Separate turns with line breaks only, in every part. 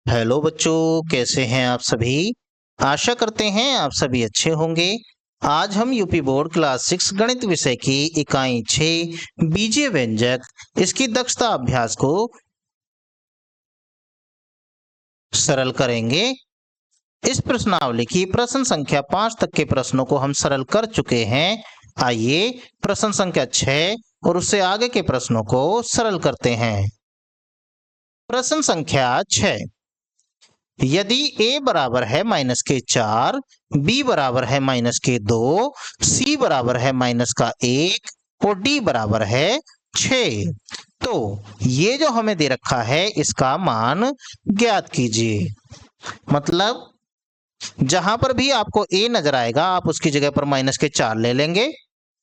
Hello बच्चों, कैसे हैं आप सभी। आशा करते हैं आप सभी अच्छे होंगे। आज हम यूपी बोर्ड क्लास 6 गणित विषय की इकाई 6 बीजीय व्यंजक इसकी दक्षता अभ्यास को सरल करेंगे। इस प्रश्नावली की प्रश्न संख्या 5 तक के प्रश्नों को हम सरल कर चुके हैं। आइए प्रश्न संख्या 6 और उससे आगे के प्रश्नों को सरल करते हैं। प्रश्न संख्या 6, यदि a बराबर है -4, b बराबर है -2, c बराबर है -1 और d बराबर है 6, तो ये जो हमें दे रखा है इसका मान ज्ञात कीजिए। मतलब जहां पर भी आपको a नजर आएगा आप उसकी जगह पर -4 ले लेंगे,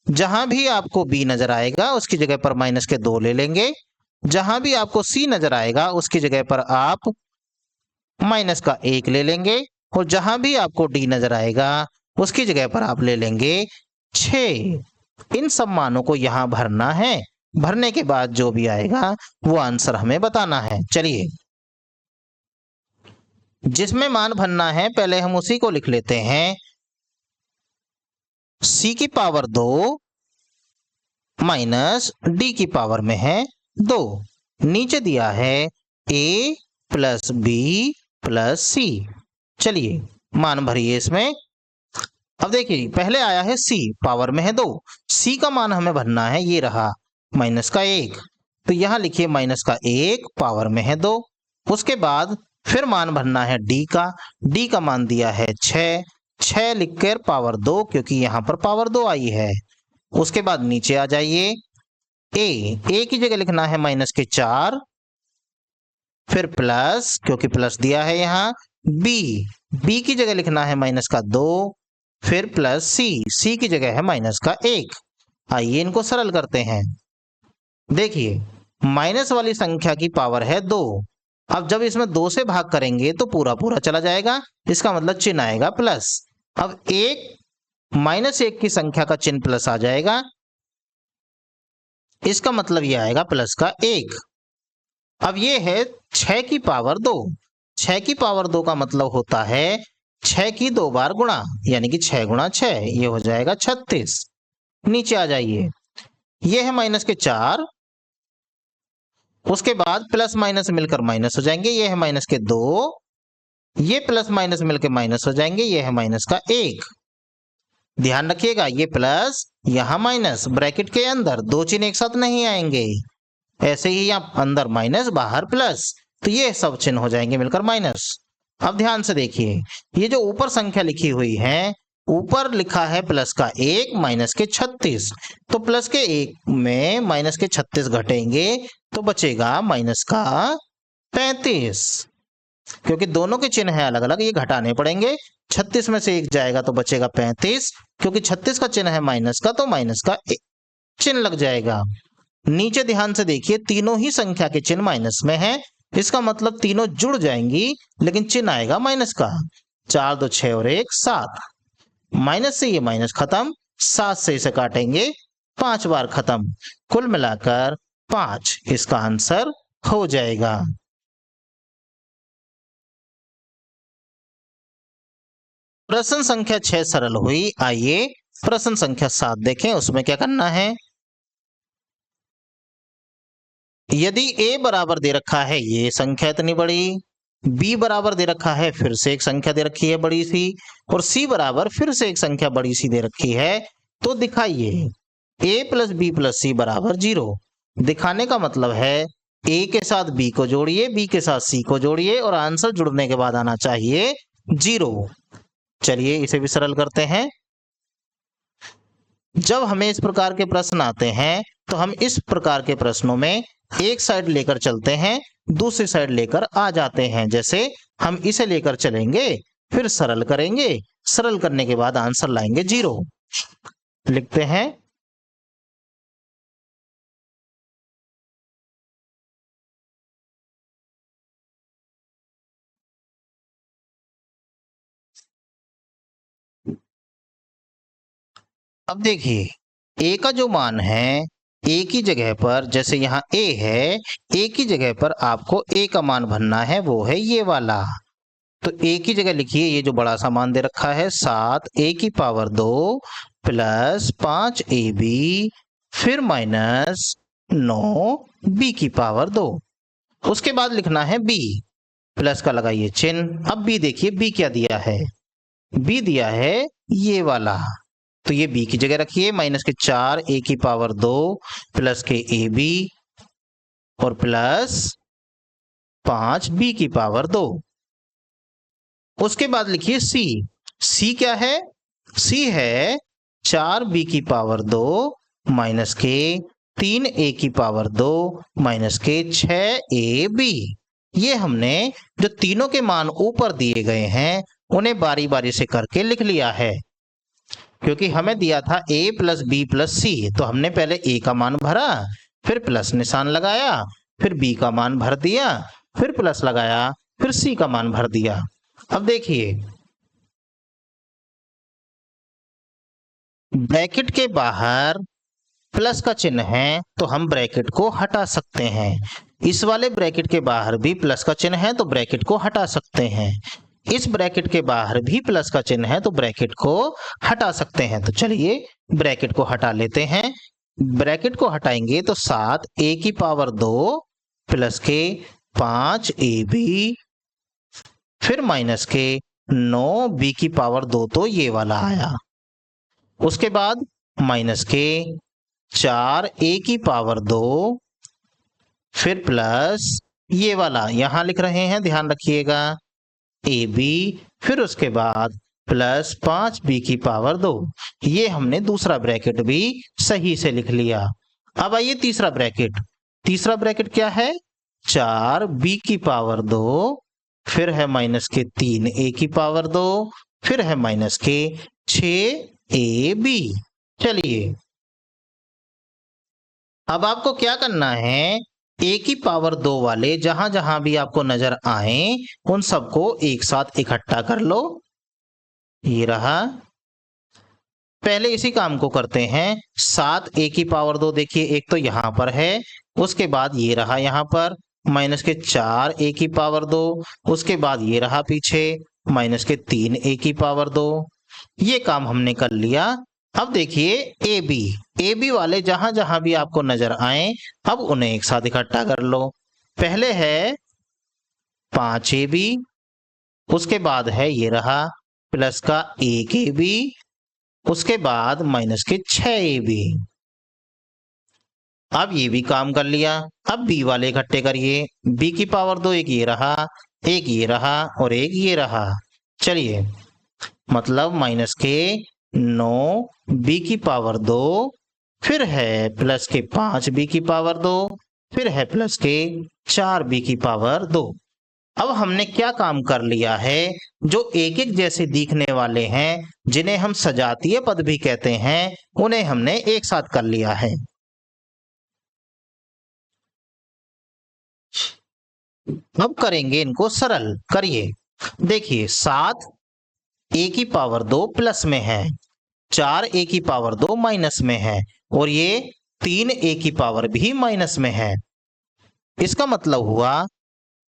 जहां भी आपको b नजर आएगा उसकी जगह पर -2 ले लेंगे, जहां भी आपको c नजर आएगा उसकी जगह पर आप -1 ले लेंगे और जहां भी आपको d नजर आएगा उसकी जगह पर आप ले लेंगे 6। इन सब मानों को यहां भरना है। भरने के बाद जो भी आएगा वो आंसर हमें बताना है। चलिए, जिसमें मान भरना है पहले हम उसी को लिख लेते हैं। c की पावर 2 माइनस d की पावर में है 2। नीचे दिया है a plus b plus c। चलिए मान भरिए इसमें। अब देखिए पहले आया है c, पावर में है 2। c का मान हमें भरना है, ये रहा -1। तो यहां लिखिए -1 पावर में है 2। उसके बाद फिर मान भरना है d का। d का मान दिया है 6 लिखकर पावर 2, क्योंकि यहां पर पावर 2 आई है। उसके बाद नीचे आ जाइए, a की जगह लिखना है -4, फिर प्लस, क्योंकि प्लस दिया है यहाँ, b की जगह लिखना है -2, फिर प्लस c की जगह है -1। आइए इनको सरल करते हैं। देखिए माइनस वाली संख्या की पावर है 2। अब जब इसमें 2 से भाग करेंगे तो पूरा पूरा चला जाएगा, इसका मतलब चिन्ह आएगा प्लस। अब -1 की संख्या का चिन्ह प्लस आ जाएगा, इसका मतलब यह आएगा प्लस का 1। अब ये है 6 की पावर 2। 6 की पावर 2 का मतलब होता है 6 की 2 बार गुणा, यानी कि 6 गुणा 6, ये हो जाएगा 36। नीचे आ जाइए, ये है -4, उसके बाद प्लस माइनस मिलकर माइनस हो जाएंगे, ये है -2, ये प्लस माइनस मिलकर माइनस हो जाएंगे, ये है -1। ध्यान रखिएगा, ये प्लस यहां माइनस, ब्रैकेट के अंदर दो चिन्ह एक साथ नहीं आएंगे। ऐसे ही यहां अंदर माइनस बाहर प्लस, तो ये सब चिन्ह हो जाएंगे मिलकर माइनस। अब ध्यान से देखिए, ये जो ऊपर संख्या लिखी हुई है, ऊपर लिखा है प्लस का 1 माइनस के 36, तो प्लस के 1 में माइनस के 36 घटेंगे तो बचेगा माइनस का 35। क्योंकि दोनों के चिन्ह है अलग अलग, ये घटाने पड़ेंगे। 36 में से 1 जाएगा तो बचेगा 35, क्योंकि 36 का चिन्ह है माइनस का, तो माइनस का चिन्ह लग जाएगा। नीचे ध्यान से देखिए, तीनों ही संख्या के चिन्ह माइनस में है, इसका मतलब तीनों जुड़ जाएंगी लेकिन चिन्ह आएगा माइनस का। 4 2 6 और 1 7, माइनस से ये माइनस खत्म, 7 से इसे काटेंगे 5 बार खत्म, कुल मिलाकर 5 इसका आंसर हो जाएगा। प्रश्न संख्या 6 सरल हुई। आइए प्रश्न संख्या 7 देखें, उसमें क्या करना है। यदि a बराबर दे रखा है ये संख्या इतनी बड़ी, b बराबर दे रखा है फिर से एक संख्या दे रखी है बड़ी सी, और c बराबर फिर से एक संख्या बड़ी सी दे रखी है, तो दिखाइए a प्लस बी प्लस सी बराबर 0। दिखाने का मतलब है a के साथ b को जोड़िए, b के साथ c को जोड़िए और आंसर जुड़ने के बाद आना चाहिए 0। चलिए इसे भी सरल करते हैं। जब हमें इस प्रकार के प्रश्न आते हैं तो हम इस प्रकार के प्रश्नों में एक साइड लेकर चलते हैं, दूसरी साइड लेकर आ जाते हैं। जैसे हम इसे लेकर चलेंगे, फिर सरल करेंगे, सरल करने के बाद आंसर लाएंगे 0। लिखते हैं, अब देखिए a का जो मान है ए की जगह पर, जैसे यहाँ ए है, ए की जगह पर आपको ए का मान भरना है, वो है ये वाला। तो ए की जगह लिखिए, ये जो बड़ा सा मान दे रखा है 7a² प्लस 5ab फिर माइनस 9b²। उसके बाद लिखना है b, प्लस का लगाइए चिन्ह। अब b देखिए, b क्या दिया है, b दिया है ये वाला, तो ये b की जगह रखिए, -4a² प्लस के ab और प्लस 5b²। उसके बाद लिखिए c क्या है, c है 4b² माइनस के 3a² माइनस के 6ab। ये हमने जो तीनों के मान ऊपर दिए गए हैं उन्हें बारी बारी से करके लिख लिया है, क्योंकि हमें दिया था a plus b plus c, तो हमने पहले a का मान भरा, फिर प्लस निशान लगाया, फिर b का मान भर दिया, फिर प्लस लगाया, फिर c का मान भर दिया। अब देखिए, ब्रैकेट के बाहर प्लस का चिन्ह है तो हम ब्रैकेट को हटा सकते हैं। इस वाले ब्रैकेट के बाहर भी प्लस का चिन्ह है तो ब्रैकेट को हटा सकते हैं। इस ब्रैकेट के बाहर भी प्लस का चिन्ह है तो ब्रैकेट को हटा सकते हैं। तो चलिए ब्रैकेट को हटा लेते हैं। ब्रैकेट को हटाएंगे तो 7a² प्लस के 5ab फिर माइनस के 9b², तो ये वाला आया। उसके बाद माइनस के 4a² फिर प्लस ये वाला यहां लिख रहे हैं, ध्यान रखिएगा, ab, फिर उसके बाद प्लस 5b²। ये हमने दूसरा ब्रैकेट भी सही से लिख लिया। अब आइए तीसरा ब्रैकेट। तीसरा ब्रैकेट क्या है, 4b² फिर है माइनस के 3a², फिर है माइनस के 6ab। चलिए अब आपको क्या करना है, a² वाले जहां जहां भी आपको नजर आए उन सबको एक साथ इकट्ठा कर लो। ये रहा। पहले इसी काम को करते हैं। 7a², देखिए एक तो यहां पर है, उसके बाद ये रहा यहां पर माइनस के 4a², उसके बाद ये रहा पीछे माइनस के 3a²। ये काम हमने कर लिया। अब देखिए AB वाले जहां जहां भी आपको नजर आए अब उन्हें एक साथ इकट्ठा कर लो। पहले है 5AB, उसके बाद है ये रहा प्लस का 1AB, उसके बाद माइनस के 6AB। अब ये भी काम कर लिया। अब B वाले इकट्ठे करिए, B², एक ये रहा, एक ये रहा और एक ये रहा। चलिए मतलब माइनस के 9b², फिर है प्लस के 5b², फिर है प्लस के 4b²। अब हमने क्या काम कर लिया है, जो एक एक जैसे दिखने वाले हैं जिन्हें हम सजातीय पद भी कहते हैं उन्हें हमने एक साथ कर लिया है। अब करेंगे इनको सरल। करिए, देखिए 7a² प्लस में है, 4a² माइनस में है और ये 3a² भी माइनस में है। इसका मतलब हुआ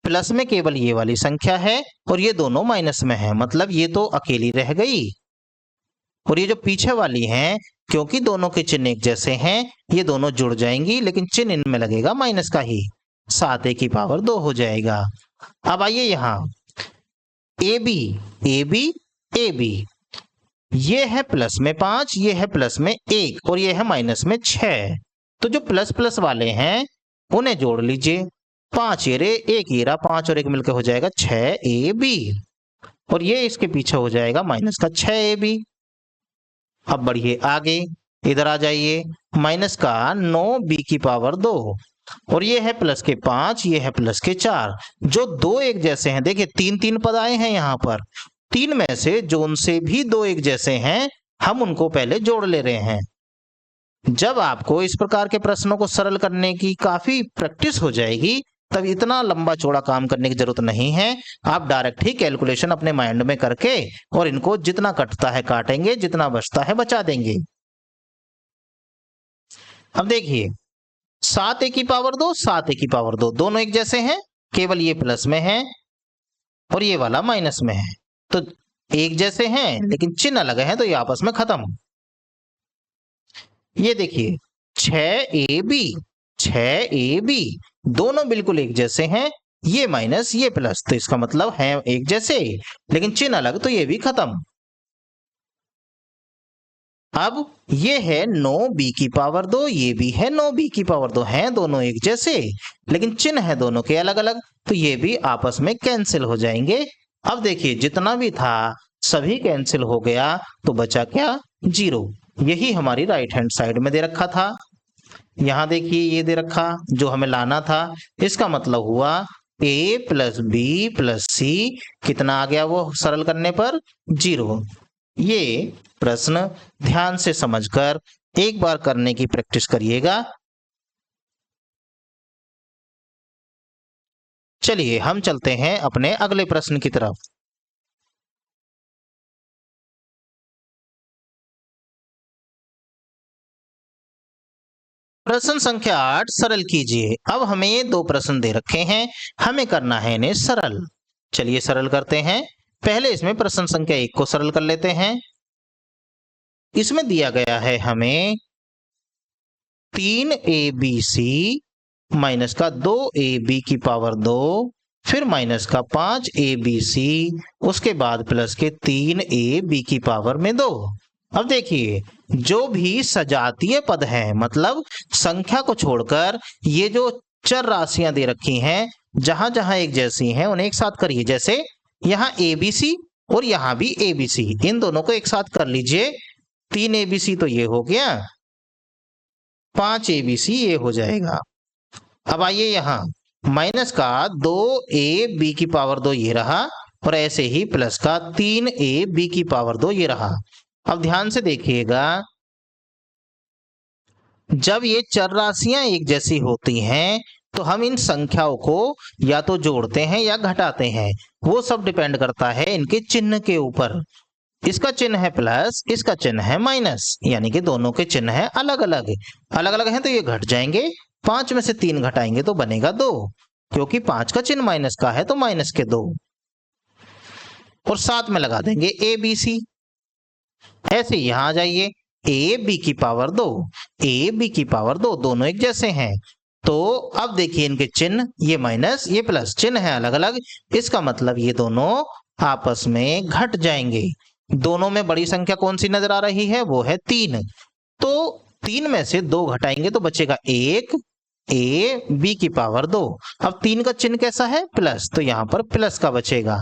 प्लस में केवल ये वाली संख्या है और ये दोनों माइनस में है, मतलब ये तो अकेली रह गई। और ये जो पीछे वाली हैं, क्योंकि दोनों के चिन्ह एक जैसे हैं, ये दोनों जुड़ जाएंगी, लेकिन चिन्ह इनमें लगेगा माइनस का ही, 7a² हो जाएगा। अब आइए यहाँ AB, ये है प्लस में 5, ये है प्लस में 1 और ये है माइनस में 6। तो जो प्लस प्लस वाले हैं उन्हें जोड़ लीजिए, 5 ये रे, 1 ये रहा, 5 और 1 मिलकर हो जाएगा 6AB और ये इसके पीछे हो जाएगा माइनस का 6AB। अब बढ़िए आगे, इधर आ जाइए, माइनस का 9b² और ये है प्लस के 5, ये है प्लस के 4, जो दो एक जैसे हैं। देखिए 3 पद आए हैं यहाँ पर, 3 में से जो उनसे भी दो एक जैसे हैं हम उनको पहले जोड़ ले रहे हैं। जब आपको इस प्रकार के प्रश्नों को सरल करने की काफी प्रैक्टिस हो जाएगी तब इतना लंबा चौड़ा काम करने की जरूरत नहीं है। आप डायरेक्ट ही कैलकुलेशन अपने माइंड में करके और इनको जितना कटता है काटेंगे, जितना बचता है बचा देंगे। अब देखिए 7 a की पावर 2, 7 a की पावर 2, दोनों एक जैसे हैं, केवल ये प्लस में है और ये वाला माइनस में है, तो एक जैसे हैं लेकिन चिन्ह अलग है, तो ये आपस में खत्म। ये देखिए 6ab, 6ab दोनों बिल्कुल एक जैसे हैं, ये माइनस ये प्लस, तो इसका मतलब है एक जैसे लेकिन चिन्ह अलग, तो ये भी खत्म। अब ये है 9b की पावर 2, ये भी है 9b की पावर 2, हैं दोनों एक जैसे लेकिन चिन्ह है दोनों के अलग अलग, तो ये भी आपस में कैंसिल हो जाएंगे। अब देखिए जितना भी था सभी कैंसिल हो गया, तो बचा क्या? 0। यही हमारी राइट हैंड साइड में दे रखा था। यहां देखिए ये दे रखा जो हमें लाना था, इसका मतलब हुआ a प्लस बी प्लस सी, कितना आ गया वो सरल करने पर? 0। ये प्रश्न ध्यान से समझकर एक बार करने की प्रैक्टिस करिएगा। चलिए हम चलते हैं अपने अगले प्रश्न की तरफ। प्रश्न संख्या 8 सरल कीजिए। अब हमें ये दो प्रश्न दे रखे हैं, हमें करना है इन्हें सरल। चलिए सरल करते हैं। पहले इसमें प्रश्न संख्या 1 को सरल कर लेते हैं। इसमें दिया गया है हमें 3abc माइनस का 2ab की पावर 2, फिर माइनस का 5abc, उसके बाद प्लस के 3ab की पावर में 2। अब देखिए जो भी सजातीय पद हैं, मतलब संख्या को छोड़कर ये जो चर राशियां दे रखी हैं, जहां जहां एक जैसी हैं उन्हें एक साथ करिए। जैसे यहाँ abc और यहाँ भी abc, इन दोनों को एक साथ कर लीजिए। 3abc तो ये हो गया, 5abc ये हो जाएगा। अब आइए यहाँ माइनस का 2ab की पावर 2 ये रहा, और ऐसे ही प्लस का 3ab की पावर 2 ये रहा। अब ध्यान से देखिएगा, जब ये चर राशियां एक जैसी होती हैं तो हम इन संख्याओं को या तो जोड़ते हैं या घटाते हैं, वो सब डिपेंड करता है इनके चिन्ह के ऊपर। इसका चिन्ह है प्लस, इसका चिन्ह है माइनस, यानी कि दोनों के चिन्ह है अलग अलग। अलग अलग हैं तो ये घट जाएंगे। 5 में से 3 घटाएंगे तो बनेगा 2, क्योंकि 5 का चिन्ह माइनस का है तो माइनस के 2, और साथ में लगा देंगे abc। ऐसे यहां आ जाइए, ab की पावर 2, ab की पावर 2 दोनों एक जैसे हैं, तो अब देखिए इनके चिन्ह, ये माइनस ये प्लस, चिन्ह है अलग अलग, इसका मतलब ये दोनों आपस में घट जाएंगे। दोनों में बड़ी संख्या कौन सी नजर आ रही है? वो है 3। तो 3 में से 2 घटाएंगे तो बचेगा 1, ab की पावर 2। अब 3 का चिन्ह कैसा है? प्लस, तो यहां पर प्लस का बचेगा।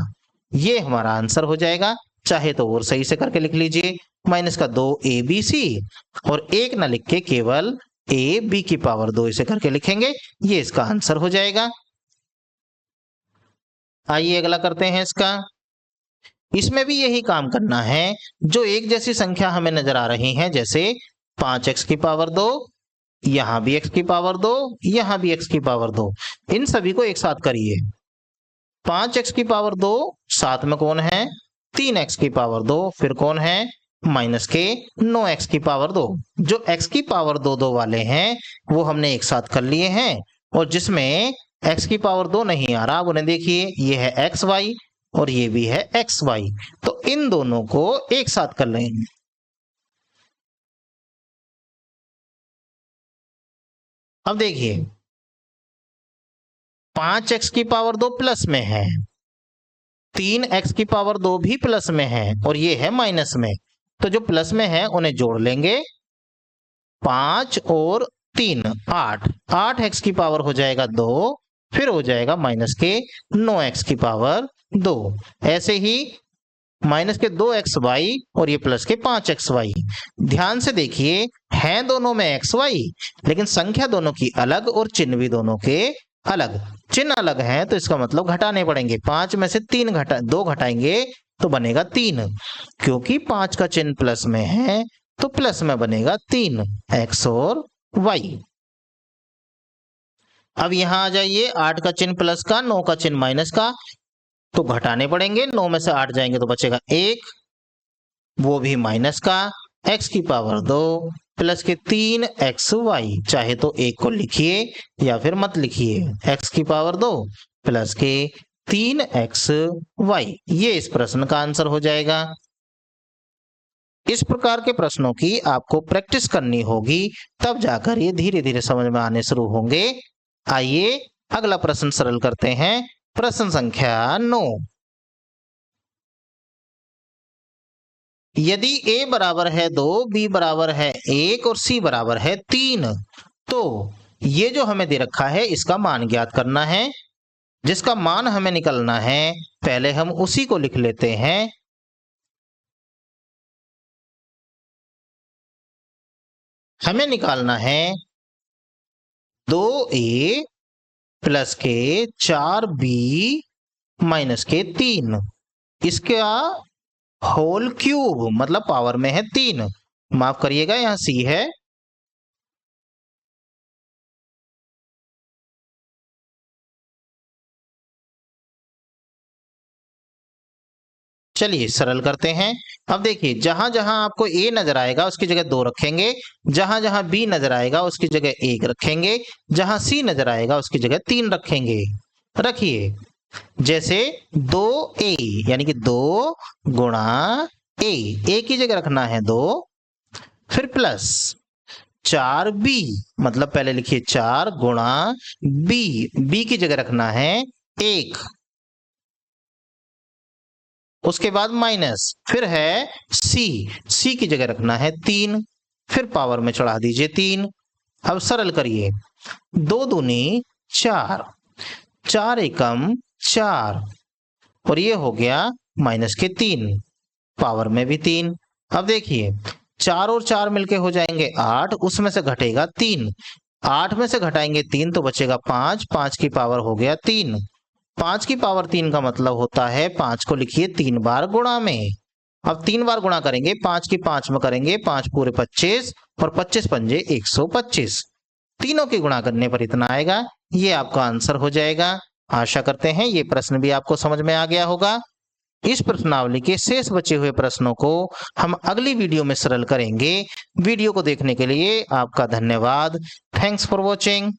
ये हमारा आंसर हो जाएगा। चाहे तो और सही से करके लिख लीजिए, माइनस का 2abc, और 1 ना लिख के केवल ab की पावर 2 इसे करके लिखेंगे, ये इसका आंसर हो जाएगा। आइए अगला करते हैं इसका। इसमें भी यही काम करना है, जो एक जैसी संख्या हमें नजर आ रही हैं, जैसे 5x की पावर 2, यहां भी x की पावर 2, यहां भी x की पावर 2, इन सभी को एक साथ करिए। 5x की पावर 2, साथ में कौन है? 3x की पावर 2, फिर कौन है? माइनस के 9x की पावर 2। जो x की पावर 2 वाले हैं वो हमने एक साथ कर लिए हैं, और जिसमें x की पावर 2 नहीं आ रहा, अब उन्हें देखिए, ये है xy और ये भी है xy, तो इन दोनों को एक साथ कर लेंगे। अब देखिए 5x की पावर 2 प्लस में है, 3x की पावर 2 भी प्लस में है, और ये है माइनस में, तो जो प्लस में है उन्हें जोड़ लेंगे। 5 और 3 8, 8x की पावर हो जाएगा 2, फिर हो जाएगा माइनस के 9x की पावर 2। ऐसे ही माइनस के 2xy और ये प्लस के 5xy। ध्यान से देखिए, हैं दोनों में xy, लेकिन संख्या दोनों की अलग और चिन्ह भी दोनों के अलग। चिन्ह अलग हैं तो इसका मतलब घटाने पड़ेंगे। 5 में से 2 घटाएंगे तो बनेगा 3, क्योंकि 5 का चिन्ह प्लस में है तो प्लस में बनेगा 3, x और y। अब यहां आ जाइए, 8 का चिन्ह प्लस का, 9 का चिन्ह माइनस का, तो घटाने पड़ेंगे। 9 में से 8 जाएंगे तो बचेगा 1, वो भी माइनस का, x की पावर 2 प्लस के 3xy, चाहे तो एक को लिखिए या फिर मत लिखिए, x की पावर 2 प्लस के 3xy, ये इस प्रश्न का आंसर हो जाएगा। इस प्रकार के प्रश्नों की आपको प्रैक्टिस करनी होगी, तब जाकर ये धीरे धीरे समझ में आने शुरू होंगे। आइए अगला प्रश्न सरल करते हैं। प्रश्न संख्या 9। यदि a बराबर है 2, b बराबर है 1 और c बराबर है 3, तो ये जो हमें दे रखा है इसका मान ज्ञात करना है। जिसका मान हमें निकालना है, पहले हम उसी को लिख लेते हैं। हमें निकालना है 2a प्लस के 4b माइनस के 3, इसका होल क्यूब, मतलब पावर में है 3। माफ करिएगा, यहां c है। चलिए सरल करते हैं। अब देखिए, जहां जहां आपको a नजर आएगा उसकी जगह 2 रखेंगे, जहां जहां b नजर आएगा उसकी जगह 1 रखेंगे, जहां c नजर आएगा उसकी जगह 3 रखेंगे। रखिए, जैसे 2a यानी कि 2 गुणा a की जगह रखना है 2, फिर प्लस 4b, मतलब पहले लिखिए 4 गुणा b की जगह रखना है 1, उसके बाद माइनस, फिर है c की जगह रखना है 3, फिर पावर में चढ़ा दीजिए 3। अब सरल करिए, 2 दूनी 4, 4 एकम 4, और ये हो गया माइनस के 3, पावर में भी 3। अब देखिए, 4 और 4 मिलके हो जाएंगे 8, उसमें से घटेगा 3, 8 में से घटाएंगे 3 तो बचेगा 5, 5 की पावर हो गया 3। 5 की पावर 3 का मतलब होता है 5 को लिखिए 3 बार गुणा में। अब 3 बार गुणा करेंगे, 5 की 5 में करेंगे 5 पूरे 25 और 25 पंजे 125, तीनों की गुणा करने पर इतना आएगा। ये आपका आंसर हो जाएगा। आशा करते हैं ये प्रश्न भी आपको समझ में आ गया होगा। इस प्रश्नावली के शेष बचे हुए प्रश्नों को हम अगली वीडियो में सरल करेंगे। वीडियो को देखने के लिए आपका धन्यवाद। Thanks for watching.